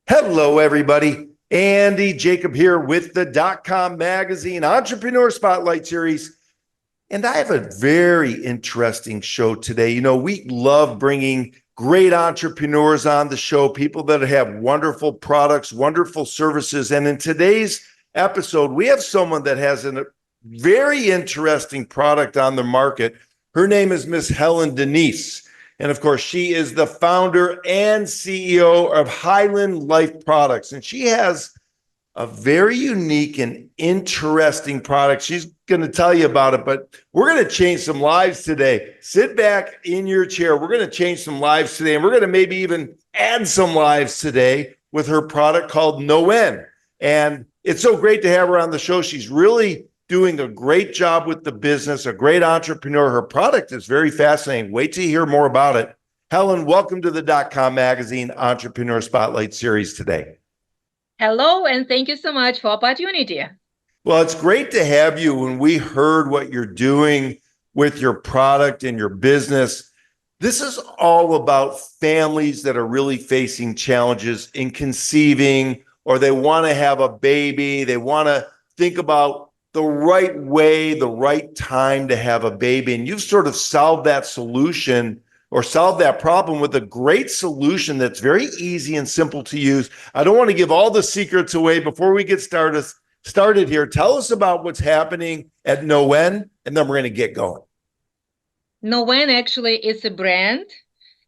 Hello, everybody. Andy Jacob here with the .com Magazine Entrepreneur Spotlight Series. And I have a very interesting show today. You know, we love bringing great entrepreneurs on the show, people that have wonderful products, wonderful services. And in today's episode, we have someone that has a very interesting product on the market. Her name is Miss Helen Denise. And of course, she is the founder and CEO of HiLin Life Products. And she has a very unique and interesting product. She's going to tell you about it, but we're going to change some lives today. Sit back in your chair. We're going to change some lives today, and we're going to maybe even add some lives today with her product called KNOWHEN. And it's so great to have her on the show. She's really doing a great job with the business, a great entrepreneur. Her product is very fascinating. Wait to hear more about it. Helen, welcome to the .com Magazine Entrepreneur Spotlight Series today. Hello, and thank you so much for the opportunity. Well, it's great to have you. When we heard what you're doing with your product and your business, this is all about families that are really facing challenges in conceiving, or they want to have a baby. They want to think about the right way, the right time to have a baby. And you've sort of solved that solution or solve that problem with a great solution that's very easy and simple to use. I don't want to give all the secrets away before we get started here. Tell us about what's happening at KNOWHEN, and then we're going to get going. KNOWHEN actually is a brand,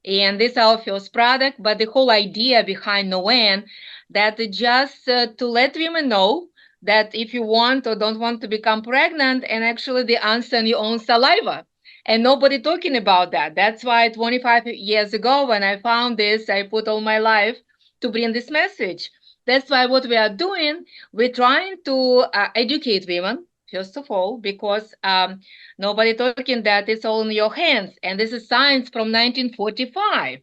and this is our first product, but the whole idea behind KNOWHEN that just to let women know that if you want or don't want to become pregnant, and actually the answer in your own saliva. And nobody talking about that. That's why 25 years ago, when I found this, I put all my life to bring this message. That's why what we are doing, we're trying to educate women, first of all, because nobody talking that it's all in your hands. And this is science from 1945.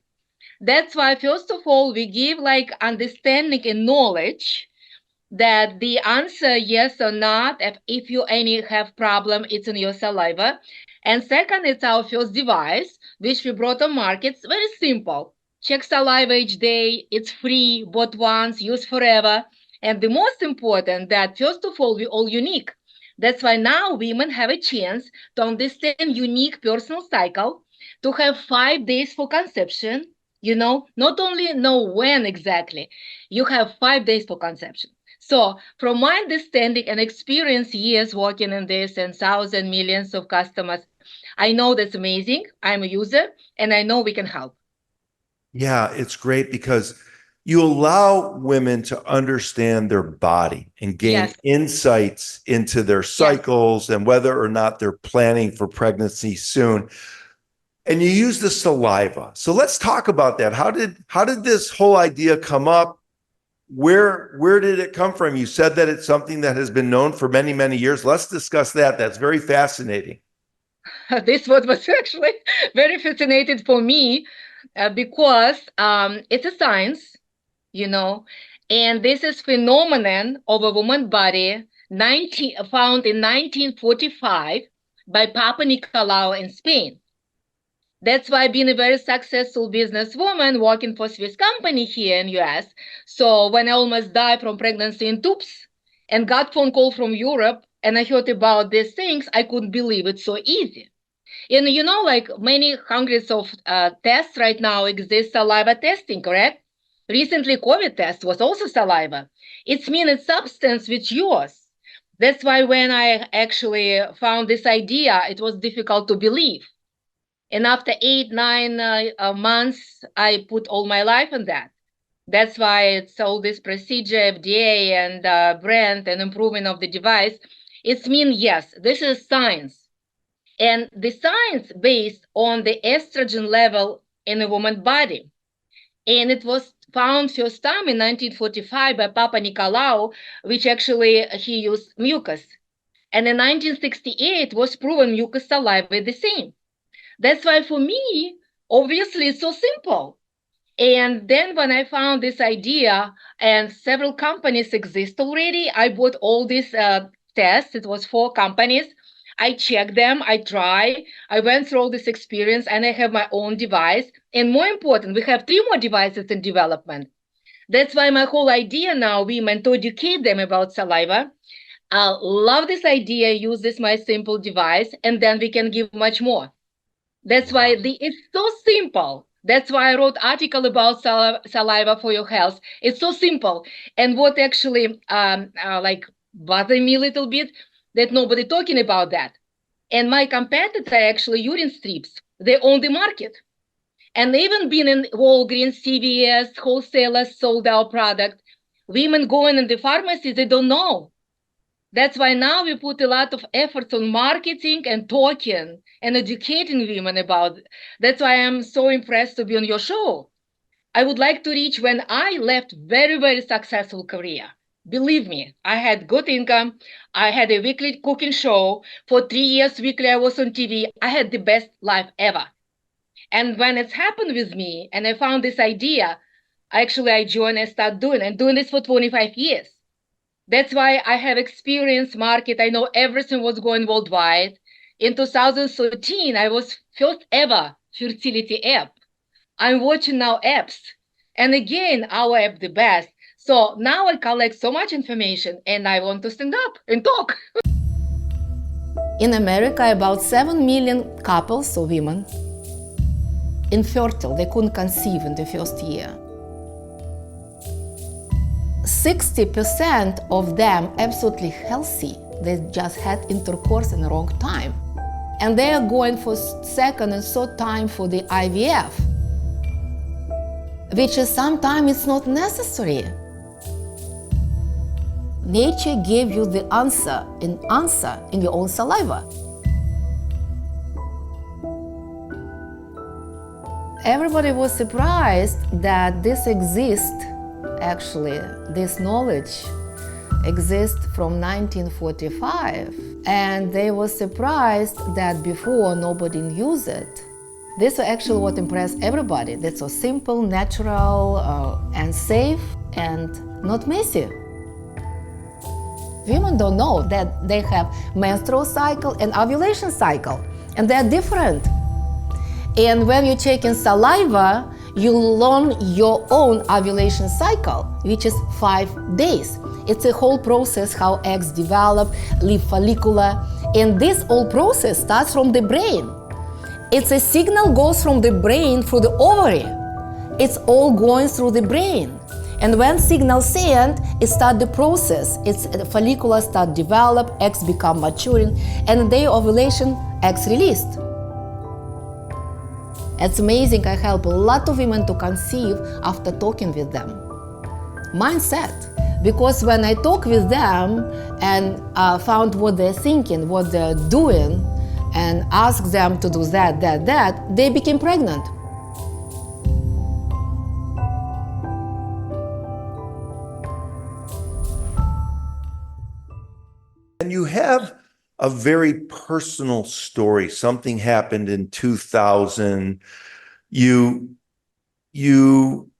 That's why, first of all, we give like understanding and knowledge that the answer yes or not, if you any have problem, it's in your saliva. And second, it's our first device, which we brought on market. It's very simple. Check saliva each day. It's free, bought once, use forever. And the most important that, first of all, we're all unique. That's why now women have a chance to understand unique personal cycle, to have 5 days for conception, not only know when exactly, you have 5 days for conception. So from my understanding and experience, years working in this and thousands, millions of customers, I know that's amazing. I'm a user and I know we can help. Yeah, it's great because you allow women to understand their body and gain insights into their cycles and whether or not they're planning for pregnancy soon. And you use the saliva. So let's talk about that. How did this whole idea come up? Where did it come from? You said that it's something that has been known for many, many years. Let's discuss that. That's very fascinating. This was actually very fascinating for me because it's a science, and this is phenomenon of a woman's body found in 1945 by Papa Nicolau in Spain. That's why being a very successful businesswoman working for Swiss company here in US. So when I almost died from pregnancy in tubes and got phone call from Europe and I heard about these things, I couldn't believe it's so easy. And like many hundreds of tests right now exist, saliva testing, correct? Recently, COVID test was also saliva. It's mean it's substance which yours. That's why when I actually found this idea, it was difficult to believe. And after 8-9 months, I put all my life in that. That's why it's all this procedure, FDA and brand and improvement of the device. It's mean, yes, this is science. And the science based on the estrogen level in a woman's body. And it was found first time in 1945 by Papa Nicolau, which actually he used mucus. And in 1968 was proven mucus saliva the same. That's why for me, obviously, it's so simple. And then when I found this idea, and several companies exist already, I bought all these tests. It was 4 companies. I checked them, I try, I went through all this experience, and I have my own device. And more important, we have 3 more devices in development. That's why my whole idea now, women, to educate them about saliva. I love this idea, use this my simple device, and then we can give much more. That's why it's so simple. That's why I wrote article about saliva for your health. It's so simple. And what actually like bothered me a little bit, that nobody talking about that. And my competitor actually urine strips. They own the market. And even being in Walgreens, CVS, wholesalers sold our product. Women going in the pharmacy, they don't know. That's why now we put a lot of efforts on marketing and talking and educating women about it. That's why I'm so impressed to be on your show. I would like to reach when I left very, very successful career. Believe me, I had good income. I had a weekly cooking show. For 3 years weekly, I was on TV. I had the best life ever. And when it's happened with me and I found this idea, I joined and started doing this for 25 years. That's why I have experience market. I know everything was going worldwide. In 2013, I was first ever fertility app. I'm watching now apps. And again, our app the best. So now I collect so much information and I want to stand up and talk. In America, about 7 million couples or women infertile, they couldn't conceive in the first year. 60% of them absolutely healthy. They just had intercourse in the wrong time. And they are going for second and third time for the IVF, which is sometimes it's not necessary. Nature gave you the answer in your own saliva. Everybody was surprised that this exists. Actually, this knowledge exists from 1945, and they were surprised that before nobody used it. This is actually what impressed everybody. That's so simple, natural, and safe, and not messy. Women don't know that they have menstrual cycle and ovulation cycle, and they're different. And when you check in saliva, you learn your own ovulation cycle, which is 5 days. It's a whole process how eggs develop, leave follicular, and this whole process starts from the brain. It's a signal goes from the brain through the ovary. It's all going through the brain. And when signal sent, it start the process. It's the follicular start develop, eggs become maturing, and day of ovulation, eggs released. It's amazing. I help a lot of women to conceive after talking with them. Mindset. Because when I talk with them and found what they're thinking, what they're doing, and ask them to do that, they became pregnant. And you have a very personal story. Something happened in 2000. You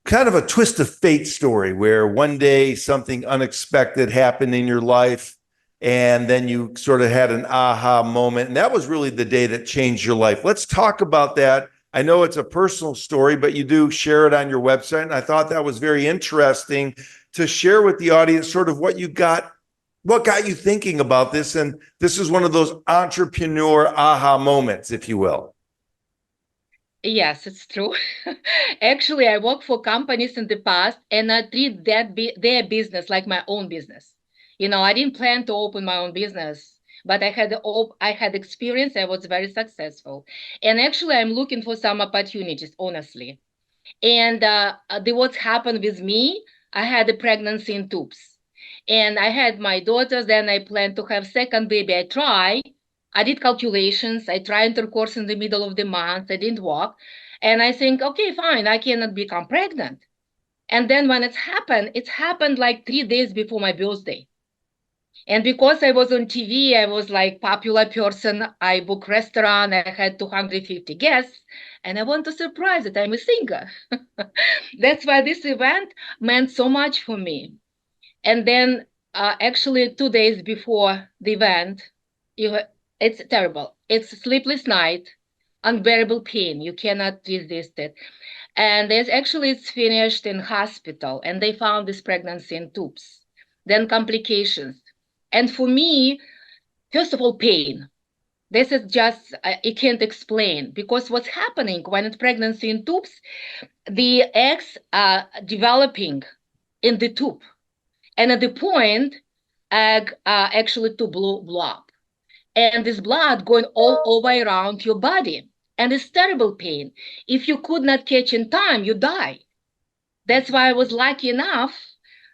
kind of a twist of fate story where one day something unexpected happened in your life, and then you sort of had an aha moment. And that was really the day that changed your life. Let's talk about that. I know it's a personal story, but you do share it on your website. And I thought that was very interesting to share with the audience sort of what got you thinking about this. And this is one of those entrepreneur aha moments, if you will. Yes, it's true. Actually, I worked for companies in the past and I treat their business like my own business. I didn't plan to open my own business, but I had experience. I was very successful. And actually, I'm looking for some opportunities, honestly. And what happened with me, I had a pregnancy in tubes. And I had my daughters, then I planned to have second baby. I did calculations. I tried intercourse in the middle of the month. I didn't work. And I think, okay, fine, I cannot become pregnant. And then when it happened like 3 days before my birthday. And because I was on TV, I was like popular person. I booked restaurant. I had 250 guests. And I want to surprise that I'm a singer. That's why this event meant so much for me. And then actually 2 days before the event, it's terrible. It's a sleepless night. unbearable pain. You cannot resist it. And there's actually, it's finished in hospital, and they found this pregnancy in tubes, then complications. And for me, first of all, pain. This is just, I can't explain, because what's happening when it's pregnancy in tubes, the eggs are developing in the tube. And at the point, egg actually to blow up. And this blood going all over around your body. And it's terrible pain. If you could not catch in time, you die. That's why I was lucky enough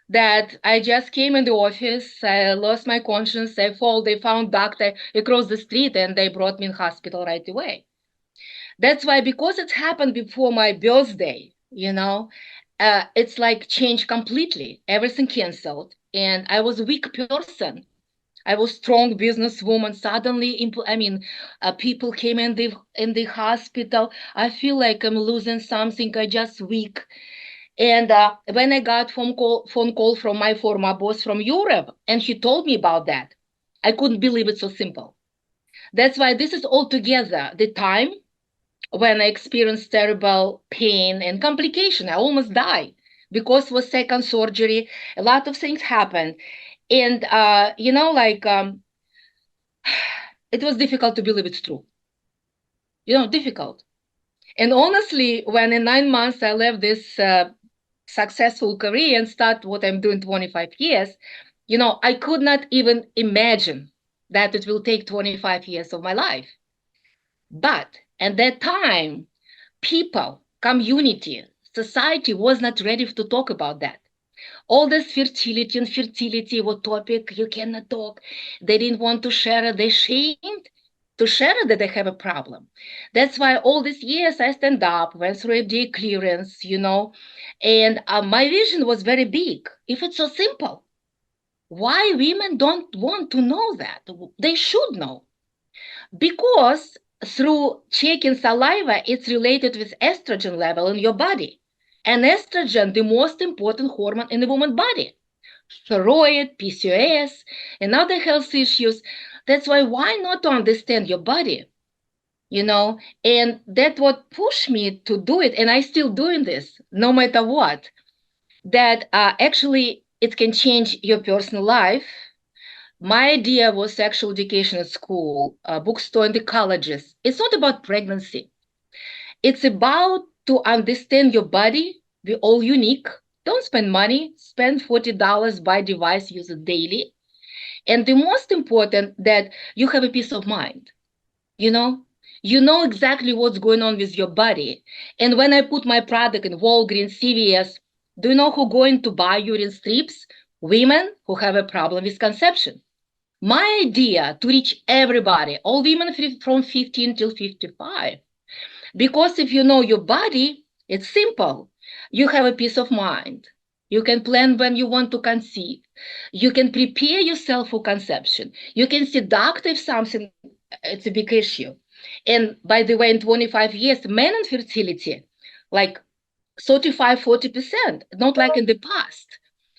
that I just came in the office, I lost my conscience, I fall, they found doctor across the street, and they brought me in hospital right away. That's why, because it happened before my birthday, it's like changed completely, everything canceled. And I was a weak person. I was strong businesswoman. Suddenly, people came in the hospital. I feel like I'm losing something. I just weak. And when I got phone call from my former boss from Europe, and he told me about that, I couldn't believe it so simple. That's why this is all together the time when I experienced terrible pain and complication. I almost died because it was second surgery. A lot of things happened. And, it was difficult to believe it's true. Difficult. And honestly, when in 9 months I left this successful career and start what I'm doing 25 years, I could not even imagine that it will take 25 years of my life. But at that time, people, community, society was not ready to talk about that. All this fertility and infertility was topic you cannot talk. They didn't want to share it. They shamed to share that they have a problem. That's why all these years I stand up, went through FDA clearance, and my vision was very big. If it's so simple, why women don't want to know that? They should know. Because through checking saliva, it's related with estrogen level in your body. And estrogen, the most important hormone in the woman's body. Thyroid, PCOS, and other health issues. That's why not to understand your body? And that's what pushed me to do it. And I still doing this, no matter what. That actually it can change your personal life. My idea was sexual education at school, bookstore, and the colleges. It's not about pregnancy. It's about to understand your body. We're all unique. Don't spend money. Spend $40, buy device, use it daily. And the most important, that you have a peace of mind. You know exactly what's going on with your body. And when I put my product in Walgreens, CVS, do you know who going to buy urine strips? Women who have a problem with conception. My idea to reach everybody, all women from 15 till 55. Because if you know your body, it's simple. You have a peace of mind. You can plan when you want to conceive. You can prepare yourself for conception. You can see doctor if something, it's a big issue. And by the way, in 25 years, men infertility, like 35, 40%, not like in the past.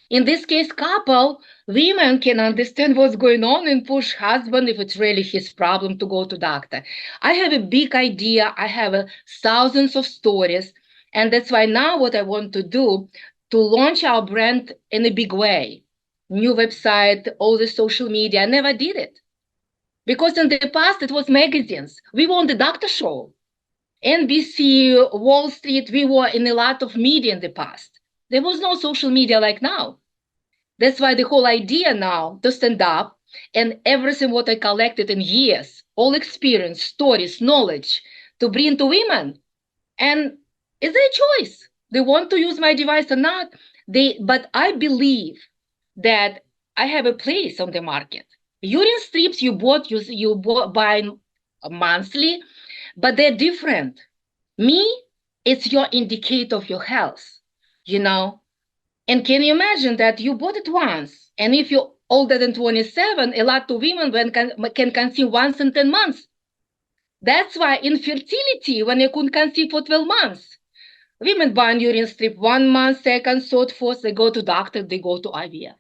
In this case, couple, women can understand what's going on and push husband if it's really his problem to go to doctor. I have a big idea. I have thousands of stories. And that's why now what I want to do, to launch our brand in a big way. New website, all the social media. I never did it. Because in the past, it was magazines. We were on the doctor show. NBC, Wall Street, we were in a lot of media in the past. There was no social media like now. That's why the whole idea now to stand up and everything what I collected in years, all experience, stories, knowledge, to bring to women. And it's their choice. They want to use my device or not. But I believe that I have a place on the market. Urine strips you buy monthly, but they're different. Me, it's your indicator of your health, And can you imagine that you bought it once, and if you're older than 27, a lot of women can conceive once in 10 months. That's why infertility, when you couldn't conceive for 12 months, women buy an urine strip 1 month, second, third, fourth, they go to doctor, they go to IVF.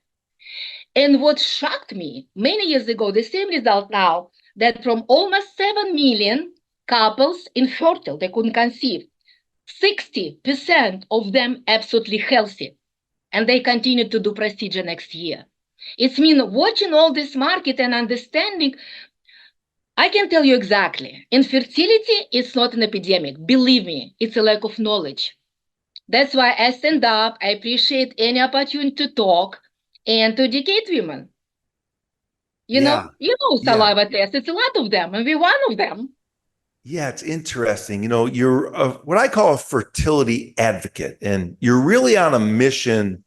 And what shocked me many years ago, the same result now, that from almost 7 million couples infertile, they couldn't conceive. 60% of them absolutely healthy, and they continue to do procedure next year. It's mean watching all this market and understanding. I can tell you exactly, infertility is not an epidemic. Believe me, it's a lack of knowledge. That's why I stand up. I appreciate any opportunity to talk and to educate women. You know saliva tests. It's a lot of them, and we're one of them. Yeah, it's interesting. You're what I call a fertility advocate, and you're really on a mission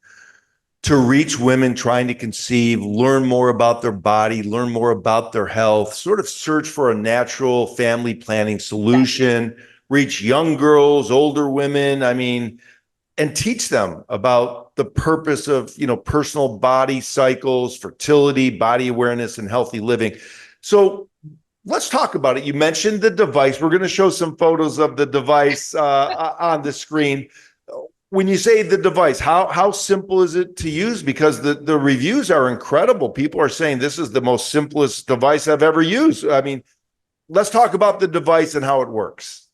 to reach women trying to conceive, learn more about their body, learn more about their health, sort of search for a natural family planning solution, reach young girls, older women, and teach them about the purpose of, personal body cycles, fertility, body awareness, and healthy living. So let's talk about it. You mentioned the device. We're going to show some photos of the device on the screen. When you say the device, how simple is it to use? Because the reviews are incredible. People are saying this is the most simplest device I've ever used. Let's talk about the device and how it works.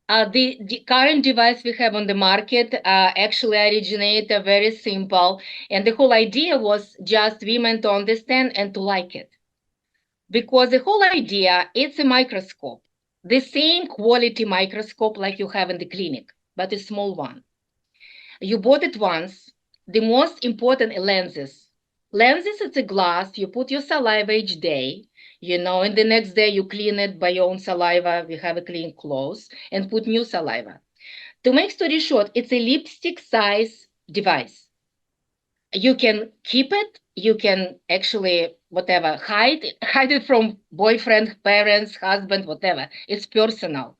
The current device we have on the market actually originated very simple. And the whole idea was just women to understand and to like it. Because the whole idea, it's a microscope. The same quality microscope like you have in the clinic, but a small one. You bought it once. The most important lenses. Lenses, it's a glass. You put your saliva each day, and the next day you clean it by your own saliva. We have a clean cloth and put new saliva. To make story short, it's a lipstick size device. You can keep it. You can actually, hide it from boyfriend, parents, husband, whatever. It's personal.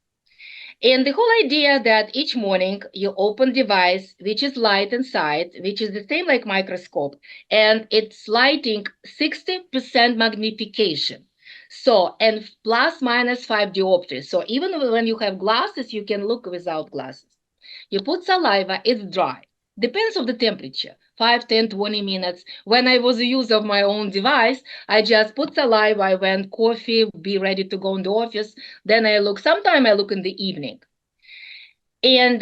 And the whole idea that each morning you open device, which is light inside, which is the same like microscope, and it's lighting 60% magnification. So, and plus minus 5 diopters. So even when you have glasses, you can look without glasses. You put saliva, it's dry. Depends on the temperature, 5, 10, 20 minutes. When I was a user of my own device, I just put saliva, I went coffee, be ready to go in the office. Then I look, sometime I look in the evening. And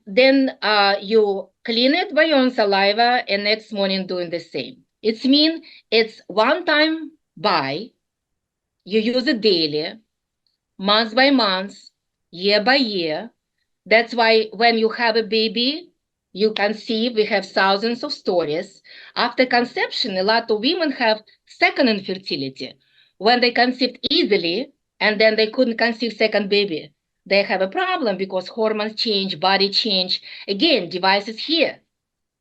then you clean it by your own saliva and next morning doing the same. It's mean it's one time buy, you use it daily, month by month, year by year. That's why when you have a baby, you conceive, we have thousands of stories. After conception, a lot of women have second infertility. When they conceived easily, and then they couldn't conceive second baby. They have a problem because hormones change, body change. Again, device is here.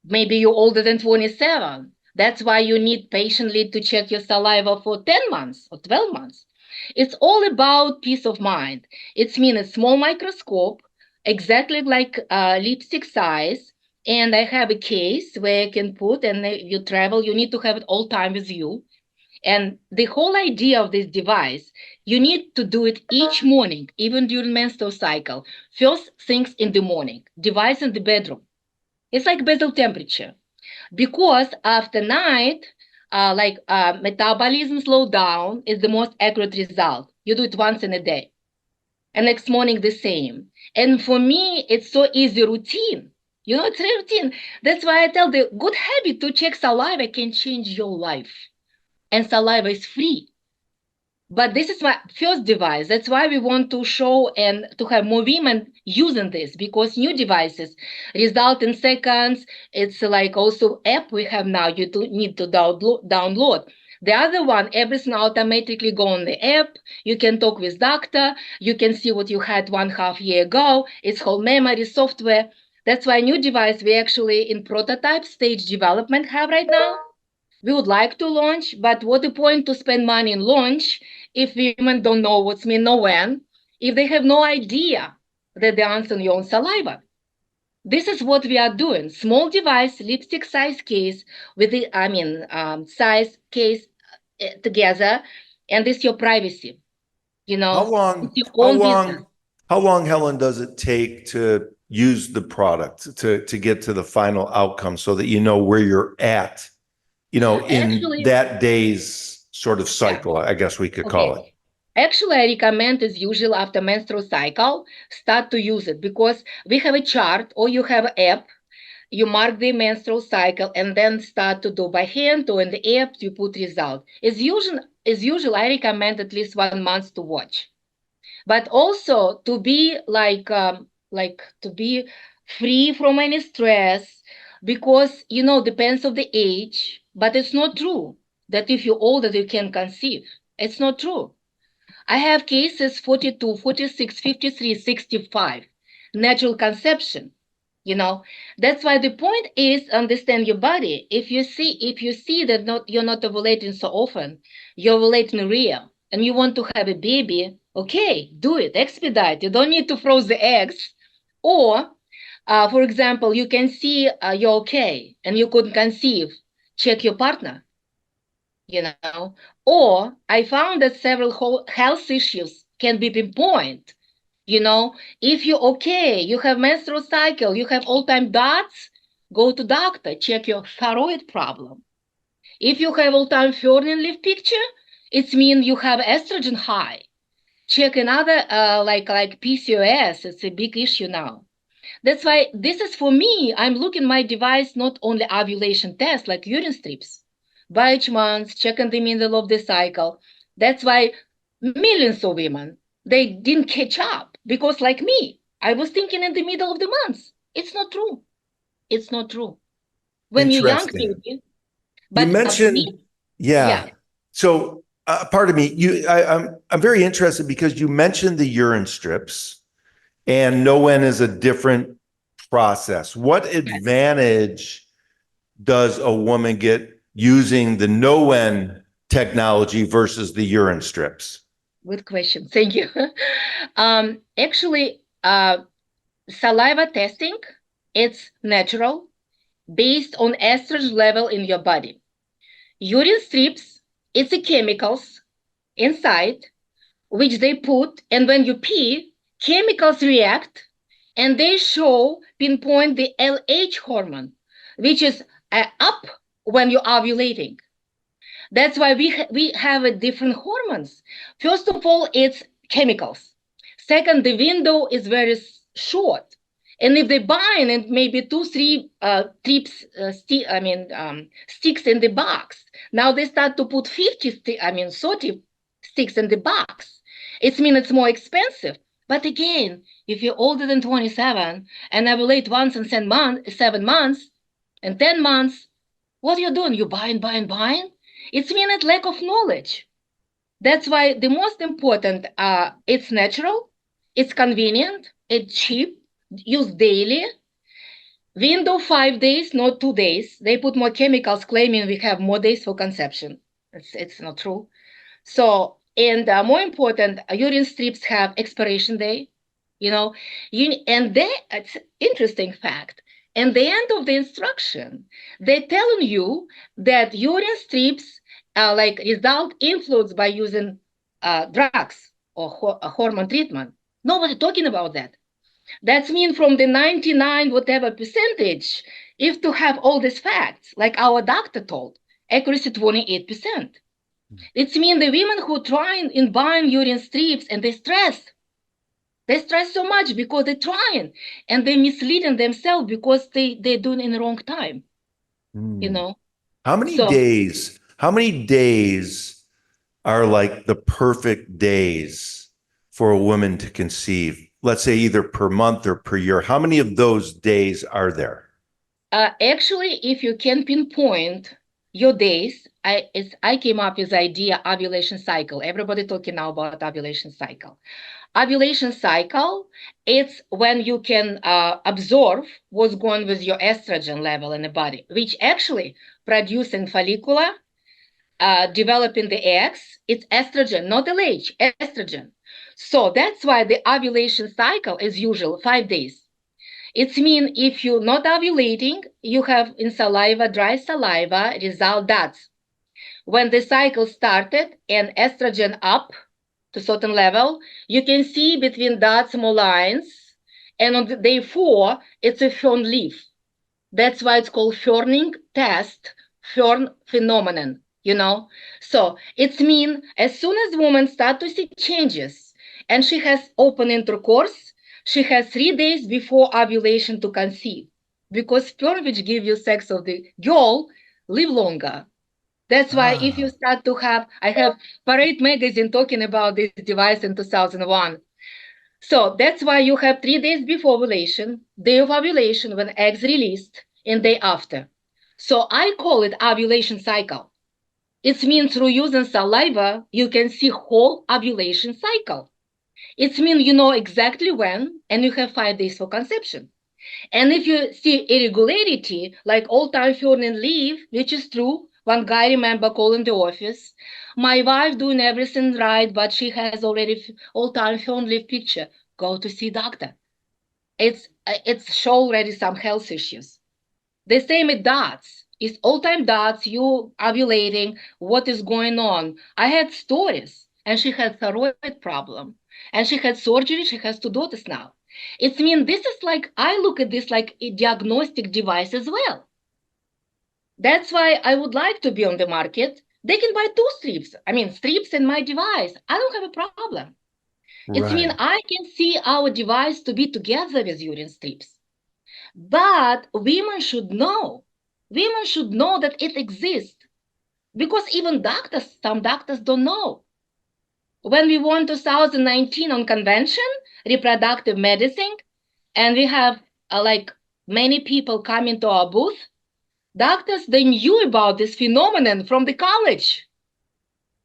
Maybe you're older than 27. That's why you need patiently to check your saliva for 10 months or 12 months. It's all about peace of mind. It's mean a small microscope, exactly like lipstick size. And I have a case where I can put, and you travel, you need to have it all time with you. And the whole idea of this device, you need to do it each morning, even during menstrual cycle. First things in the morning, device in the bedroom. It's like basal temperature. Because after night, metabolism slow down is the most accurate result. You do it once in a day. And next morning the same. And for me, it's so easy routine. It's a routine. That's why I tell the good habit to check saliva can change your life. And saliva is free. But this is my first device. That's why we want to show and to have more women using this, because new devices result in seconds. It's like also app we have now. You need to download. The other one, everything automatically go on the app. You can talk with doctor. You can see what you had 1.5 years ago. It's whole memory software. That's why new device we actually in prototype stage development have right now. We would like to launch, but what the point to spend money in launch if women don't know what's mean KNOWHEN, if they have no idea that they answer your own saliva? This is what we are doing. Small device, lipstick size case with the, size case together, and this is your privacy. How long, Helen, does it take to use the product to get to the final outcome so that you know where you're at? In that day's sort of cycle, I guess we could call it. Actually, I recommend is usually after menstrual cycle, start to use it because we have a chart or you have an app. You mark the menstrual cycle and then start to do by hand or in the app, you put result. As usual, I recommend at least 1 month to watch. But also to be like to be free from any stress because depends of the age, but it's not true that if you're older you can conceive. It's not true. I have cases 42, 46, 53, 65, natural conception. That's why the point is understand your body. If you see that you're not ovulating so often, you're ovulating real, and you want to have a baby, okay, do it, expedite. You don't need to freeze the eggs. Or, for example, you can see you're okay and you couldn't conceive. Check your partner. Or I found that several health issues can be pinpointed. If you're okay, you have menstrual cycle, you have all-time dots, go to doctor, check your thyroid problem. If you have all-time Fertility leaf picture, it means you have estrogen high. Check another like PCOS. It's a big issue now. That's why this is for me. I'm looking my device not only ovulation test like urine strips, by each month, check in the middle of the cycle. That's why millions of women they didn't catch up because like me, I was thinking in the middle of the month. It's not true. It's not true. When you're young, Interesting. maybe. You But mentioned, yeah. yeah, So, pardon me. I'm very interested because you mentioned the urine strips, and KNOWHEN is a different process. What advantage does a woman get using the KNOWHEN technology versus the urine strips? good question. Thank you. Actually, saliva testing, it's natural based on estrogen level in your body. Urine strips, it's the chemicals inside which they put, and when you pee, chemicals react and they pinpoint the LH hormone, which is up when you're ovulating. That's why we have a different hormones. First of all, it's chemicals. Second, the window is very short. And if they bind and maybe 2-3 sticks in the box, now they start to put 30 sticks in the box. It means it's more expensive. But again, if you're older than 27 and ovulate once in 7 months and 10 months, what are you doing? You buying. It's mean lack of knowledge. That's why the most important, it's natural, it's convenient, it's cheap, used daily. Window 5 days, not 2 days. They put more chemicals claiming we have more days for conception. It's not true. So, and more important, urine strips have expiration day, and it's interesting fact. And the end of the instruction, they're telling you that urine strips like result influenced by using drugs or hormone treatment. Nobody talking about that. That's mean from the 99 whatever percentage, if to have all these facts, like our doctor told, accuracy 28%. It's mean the women who trying in buying urine strips and they stress so much because they're trying and they're misleading themselves because they're doing in the wrong time. How many days are like the perfect days for a woman to conceive? Let's say either per month or per year. How many of those days are there? Actually, if you can pinpoint your days, I came up with the idea ovulation cycle. Everybody talking now about ovulation cycle. Ovulation cycle, it's when you can observe what's going with your estrogen level in the body, which actually producing follicular, developing the eggs. It's estrogen, not LH, estrogen. So that's why the ovulation cycle is usually 5 days. It means if you're not ovulating, you have in saliva, dry saliva, result dots. When the cycle started and estrogen up to certain level, you can see between dots small lines, and on day 4, it's a fern leaf. That's why it's called ferning test, fern phenomenon. you know. So it's mean as soon as woman start to see changes and she has open intercourse, she has 3 days before ovulation to conceive, because sperm which give you sex of the girl live longer. That's why if you Ah, start to have, I have Parade magazine talking about this device in 2001. So that's why you have 3 days before ovulation, day of ovulation when eggs released, and day after. So I call it ovulation cycle. It means through using saliva, you can see whole ovulation cycle. It means you know exactly when, and you have 5 days for conception. And if you see irregularity, like all-time feeling leave, which is true, one guy remember calling the office, my wife doing everything right, but she has already all-time feeling leave picture. Go to see doctor. It's show already some health issues. The same with dots. It's all-time dots, you ovulating, what is going on? I had stories, and she had thyroid problem, and she had surgery, she has 2 daughters now. It means this is like, I look at this like a diagnostic device as well. That's why I would like to be on the market. They can buy 2 strips. I mean, strips in my device. I don't have a problem. It means right. I can see our device to be together with urine strips. But women should know. Women should know that it exists, because even doctors, some doctors don't know. When we won 2019 on convention, reproductive medicine, and we have like many people coming to our booth, doctors, they knew about this phenomenon from the college.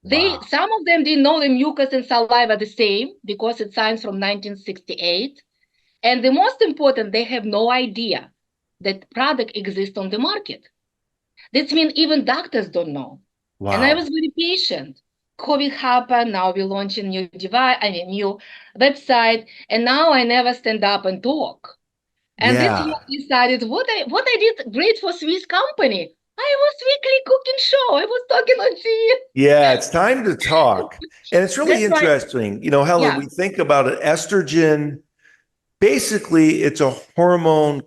Wow. Some of them didn't know the mucus and saliva the same because it's science from 1968. And the most important, they have no idea that product exists on the market. That means even doctors don't know. And I Wow. was very patient. COVID happened, now we're launching new device, new website, and now I never stand up and talk. And this year Yeah. I decided what I did great for Swiss company. I was weekly cooking show. I was talking on TV. Yeah, it's time to talk. And it's really That's why, interesting. You know, Helen, yeah, we think about it, estrogen, basically, it's a hormone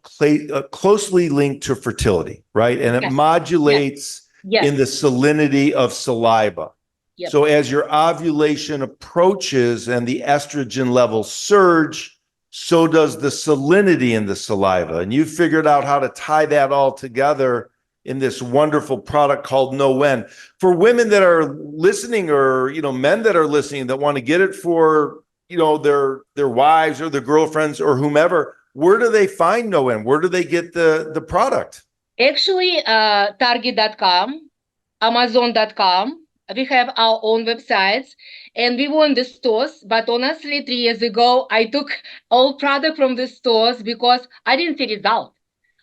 closely linked to fertility, right? And it yes, yes, modulates yes, in the salinity of saliva. yep. So as your ovulation approaches and the estrogen levels surge, so does the salinity in the saliva. And you figured out how to tie that all together in this wonderful product called KNOWHEN. For women that are listening, or men that are listening that want to get it for their wives or their girlfriends or whomever, where do they find KNOWHEN? Where do they get the product? Actually, Target.com, Amazon.com, we have our own websites, and we were in the stores. But honestly, 3 years ago, I took all product from the stores because I didn't see result.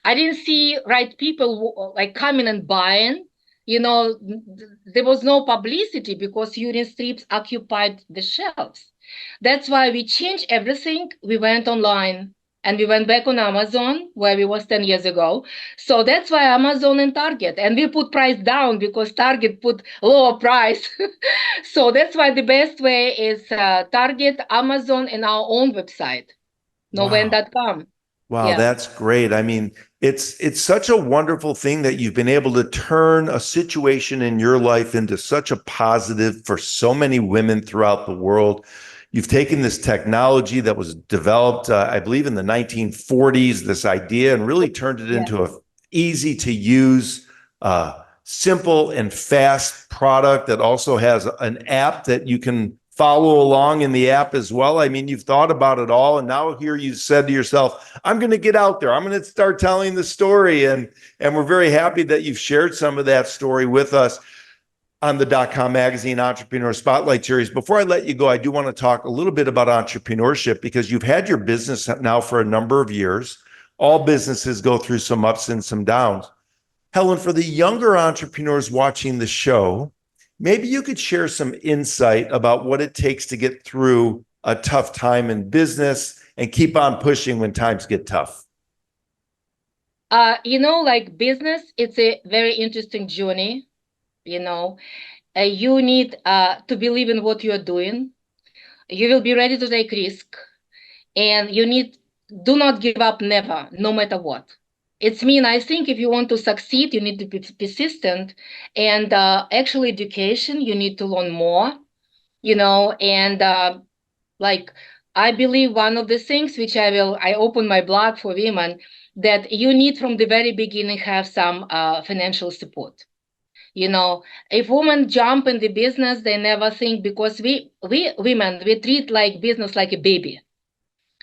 I didn't see right people like coming and buying. There was no publicity because urine strips occupied the shelves. That's why we changed everything. We went online and we went back on Amazon where we was 10 years ago. So that's why Amazon and Target. And we put price down because Target put lower price. So that's why the best way is Target, Amazon, and our own website, Wow. knowhen.com. Wow, Yeah. that's great. I mean, it's such a wonderful thing that you've been able to turn a situation in your life into such a positive for so many women throughout the world. You've taken this technology that was developed, I believe, in the 1940s, this idea, and really turned it Yeah. into a easy to use, simple and fast product that also has an app that you can follow along in the app as well. I mean, you've thought about it all, and now here you said to yourself, I'm going to get out there. I'm going to start telling the story. And we're very happy that you've shared some of that story with us on the .com Magazine Entrepreneur Spotlight Series. Before I let you go, I do want to talk a little bit about entrepreneurship, because you've had your business now for a number of years. All businesses go through some ups and some downs. Helen, for the younger entrepreneurs watching the show, maybe you could share some insight about what it takes to get through a tough time in business and keep on pushing when times get tough. Like business, it's a very interesting journey. You need to believe in what you're doing. You will be ready to take risk, and do not give up, never, no matter what. It's mean, I think if you want to succeed, you need to be persistent. And actually, education, you need to learn more, and like, I believe one of the things which I open my blog for women, that you need from the very beginning have some financial support. If women jump in the business, they never think, because we women, we treat like business like a baby.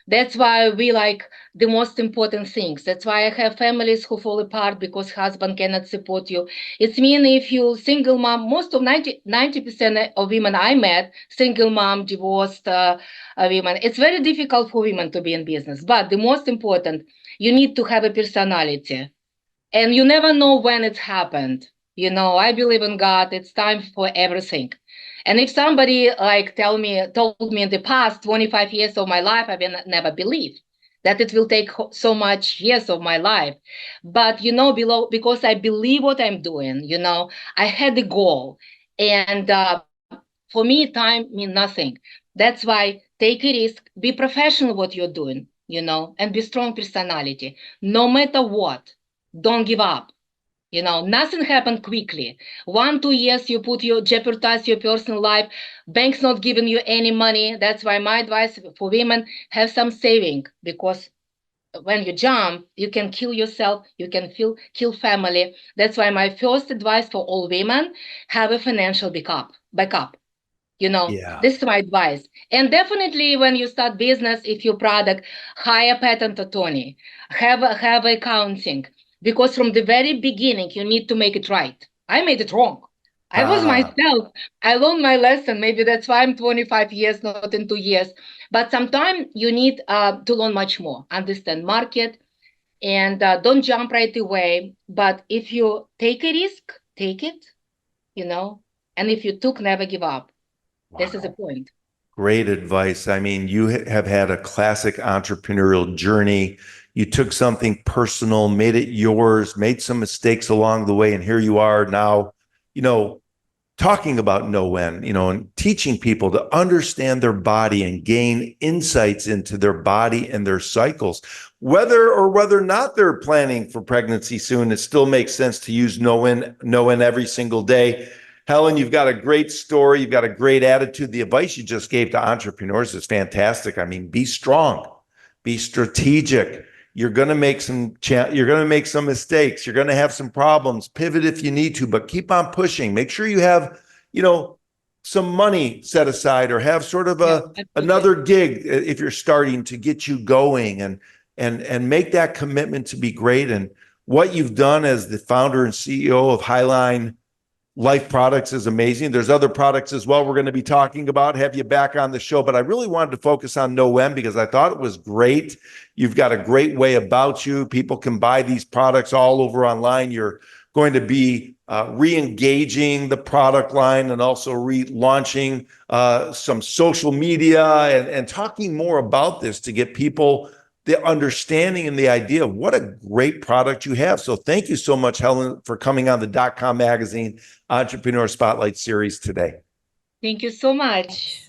That's why we like the most important things. That's why I have families who fall apart because husband cannot support you. It's mean if you single mom, most of 90% of women I met, single mom, divorced women, it's very difficult for women to be in business. But the most important, you need to have a personality. And you never know when it's happened. I believe in God. It's time for everything. And if somebody like told me in the past 25 years of my life, I will never believe that it will take so much years of my life. But because I believe what I'm doing, I had a goal. And for me, time means nothing. That's why take a risk, be professional what you're doing, and be strong personality. No matter what, don't give up. Nothing happened quickly. 1-2 years you jeopardize your personal life. Bank's not giving you any money. That's why my advice for women, have some saving, because when you jump, you can kill yourself, you can kill family. That's why my first advice for all women, have a financial backup. Yeah. This is my advice. And definitely when you start business, if your product, hire patent attorney, have accounting, because from the very beginning, you need to make it right. I made it wrong. I was Ah, myself. I learned my lesson. Maybe that's why I'm 25 years, not in 2 years. But sometimes you need to learn much more, understand market, and don't jump right away. But if you take a risk, take it, and if you took, never give up. This is the wow. point. Great advice. I mean, you have had a classic entrepreneurial journey. You took something personal, made it yours, made some mistakes along the way, and here you are now, you know, talking about KNOWHEN, and teaching people to understand their body and gain insights into their body and their cycles. Whether or not they're planning for pregnancy soon, it still makes sense to use KNOWHEN every single day. Helen, you've got a great story. You've got a great attitude. The advice you just gave to entrepreneurs is fantastic. I mean, be strong, be strategic. You're going to make some mistakes. You're going to have some problems. Pivot if you need to, but keep on pushing. Make sure you have, some money set aside, or have sort of Yeah, absolutely. another gig if you're starting, to get you going, and make that commitment to be great. And what you've done as the founder and CEO of HiLin Life Products is amazing. There's other products as well we're going to be talking about, have you back on the show. But I really wanted to focus on KNOWHEN because I thought it was great. You've got a great way about you. People can buy these products all over online. You're going to be re-engaging the product line, and also relaunching some social media, and talking more about this to get people the understanding and the idea of what a great product you have. So thank you so much, Helen, for coming on the .com Magazine Entrepreneur Spotlight Series today. Thank you so much.